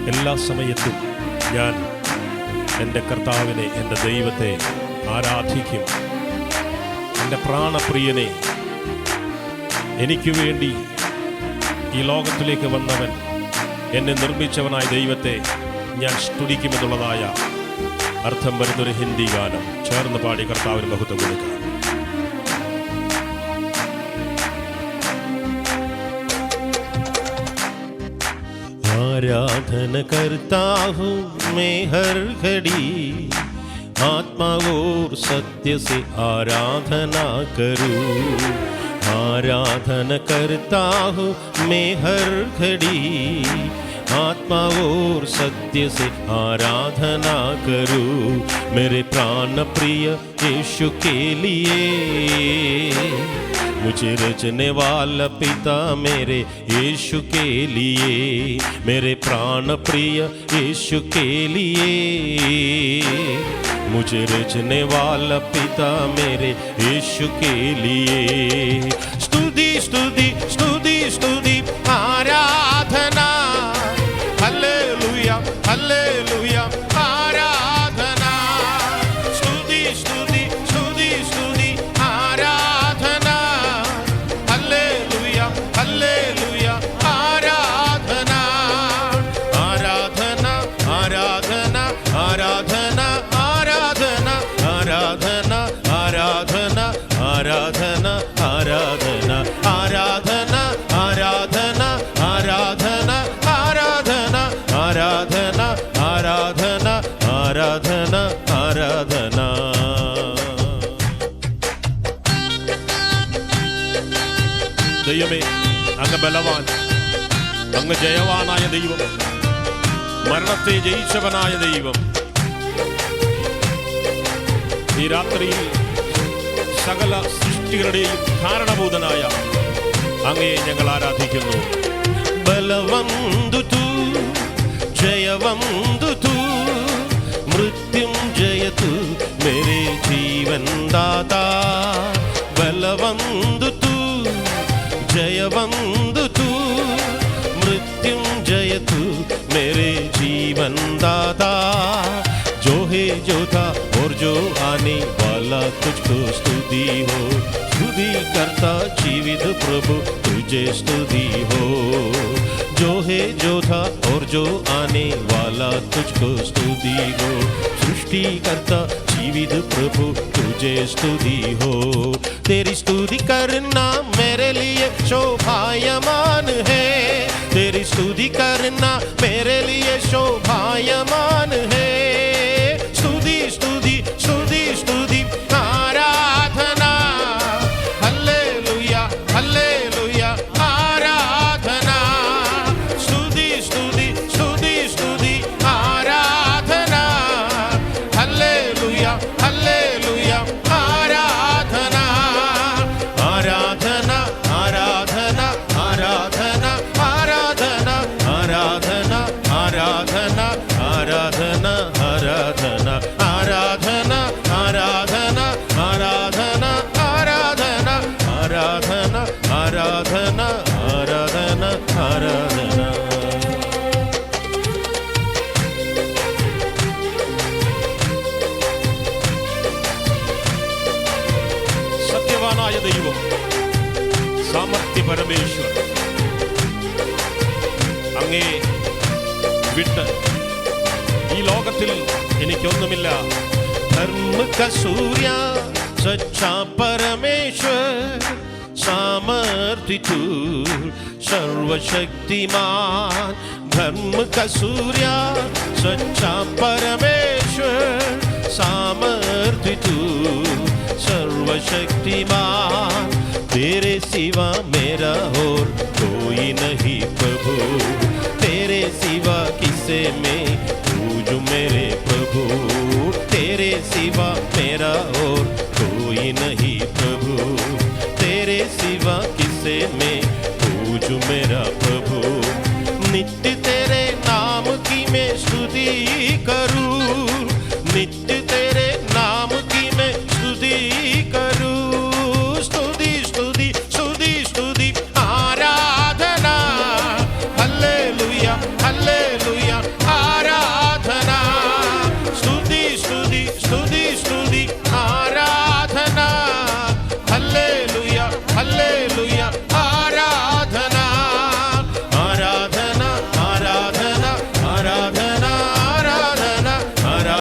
എല്ലാ സമയത്തും ഞാൻ എൻ്റെ കർത്താവിനെ, എൻ്റെ ദൈവത്തെ ആരാധിക്കും. എൻ്റെ പ്രാണപ്രിയനെ, എനിക്ക് വേണ്ടി ഈ ലോകത്തിലേക്ക് വന്നവൻ, എന്നെ നിർമ്മിച്ചവനായ ദൈവത്തെ ഞാൻ സ്തുതിക്കുമെന്നുള്ളതായ അർത്ഥം വരുന്നൊരു ഹിന്ദി ഗാനം ചേർന്ന് പാടി കർത്താവിന് മഹത്വം കൊടുക്കാം. आराधन करता हूँ मैं हर घड़ी, आत्मा और सत्य से आराधना करूँ. आराधन करता हूँ मैं हर घड़ी, आत्मा और सत्य से आराधना करूँ. मेरे प्राण प्रिय यीशु के लिए, मुझे रचने वाला पिता मेरे यीशु के लिए, मेरे प्राण प्रिय यीशु के लिए, मुझे रचने वाला पिता मेरे यीशु के लिए. स्तुति स्तुति स्तुति स्तुति आराधना, हालेलुया हालेलुया आराधना. स्तुति स्तुति स्तुति स्तुति आराधना, हालेलुया हालेलुया आराधना. आराधना आराधना आराधना आराधना आराधना आराधना आराधना आराधना आराधना आराधना आराधना आराधना आराधना आराधना आराधना आराधना. ദൈവമേ, അങ്ങ് ബലവാൻ, അങ്ങ് ജയവാനായ ദൈവം, മരണത്തെ ജയിച്ചവനായ ദൈവം. ഈ രാത്രിയിൽ സകല സൃഷ്ടികളുടെയും കാരണഭൂതനായ അങ്ങയെ ഞങ്ങൾ ആരാധിക്കുന്നു. ബലവന്തു തൂ, ജയവന്തു തൂ, മൃത്യുഞ്ജയ തൂ മേരെ ജീവൻ ദാതാ. ബലവന്തു തൂ, जयवंदु तू, मृत्युंजय तू मेरे जीवन दाता. जो है जो था और जो आने वाला, तुझको स्तुति हो. स्तुति करता जीवित प्रभु तुझे स्तुति हो. जो है जो था और जो आने वाला, तुझको स्तुति हो. सृष्टि करता जीवित प्रभु तुझे स्तुति हो. तेरी स्तुति करना मेरे लिए शोभायमान है, तेरी स्तुति करना मेरे लिए शोभायमान है. स्तुति स्तुति स्तुति स्तुति आराधना, हालेलुया हालेलुया आराधना. स्तुति स्तुति स्तुति स्तुति आराधना, हालेलुया हालेलुया आराधना. आराधना आराधना आराधना आराधना आराधना आराधना आराधना आराधना आराधना आराधना आराधना आराधना आराधना आराधना आराधना आराधना. സത്യവാനായ ദൈവം, സാമർത്ഥ്യ പരമേശ്വർ, അങ്ങേ വിട്ട് ഈ ലോകത്തിൽ എനിക്കൊന്നുമില്ല. धर्म का सूर्य सच्चा परमेश्वर, सामर्थ्य तू सर्वशक्तिमान. धर्म का सूर्य सच्चा परमेश्वर, सामर्थ्य तू सर्वशक्तिमान. तेरे सिवा मेरा और कोई नहीं प्रभु, तेरे सिवा किसे मैं पूजूं मेरे प्रभु. तेरे सिवा मेरा और कोई नहीं प्रभु, तेरे सिवा किसे मैं पूजूं मेरा प्रभु. नित्य